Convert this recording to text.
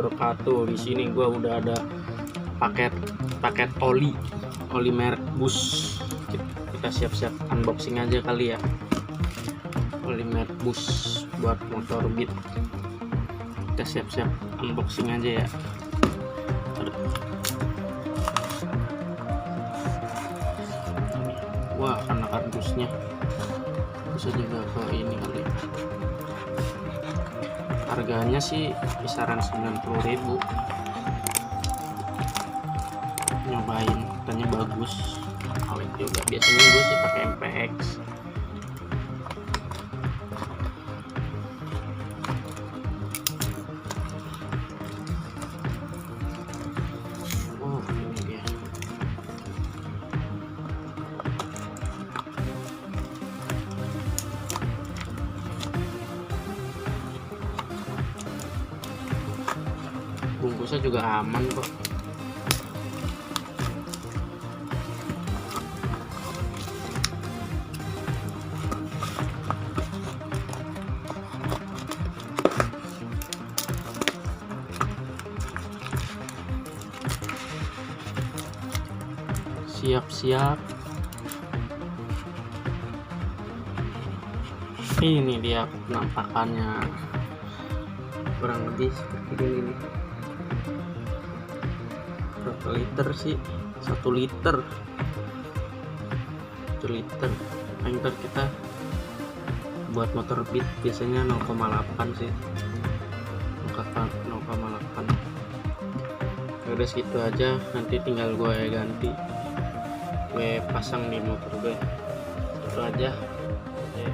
wabarakatuh. Di sini gua udah ada paket oli merek Bus. Kita siap-siap unboxing aja kali ya. Oli merek Bus buat motor Beat. Kita siap-siap unboxing aja ya. Wah, karena kardusnya bisa juga ke ini kali. Harganya sih kisaran 90.000. Nyobain, katanya bagus, awet juga. Biasanya gue sih pakai MPX. Oh, ini dia. Bungkusnya juga aman kok. Siap-siap. Ini dia penampakannya, kurang lebih seperti ini nih. Berapa liter sih? 1 liter. 1 liter. Anchor kita buat motor Beat biasanya 0,8 sih. 0,8. Udah segitu aja, nanti tinggal gue ganti, gue pasang di motor gue. Itu aja. Oke.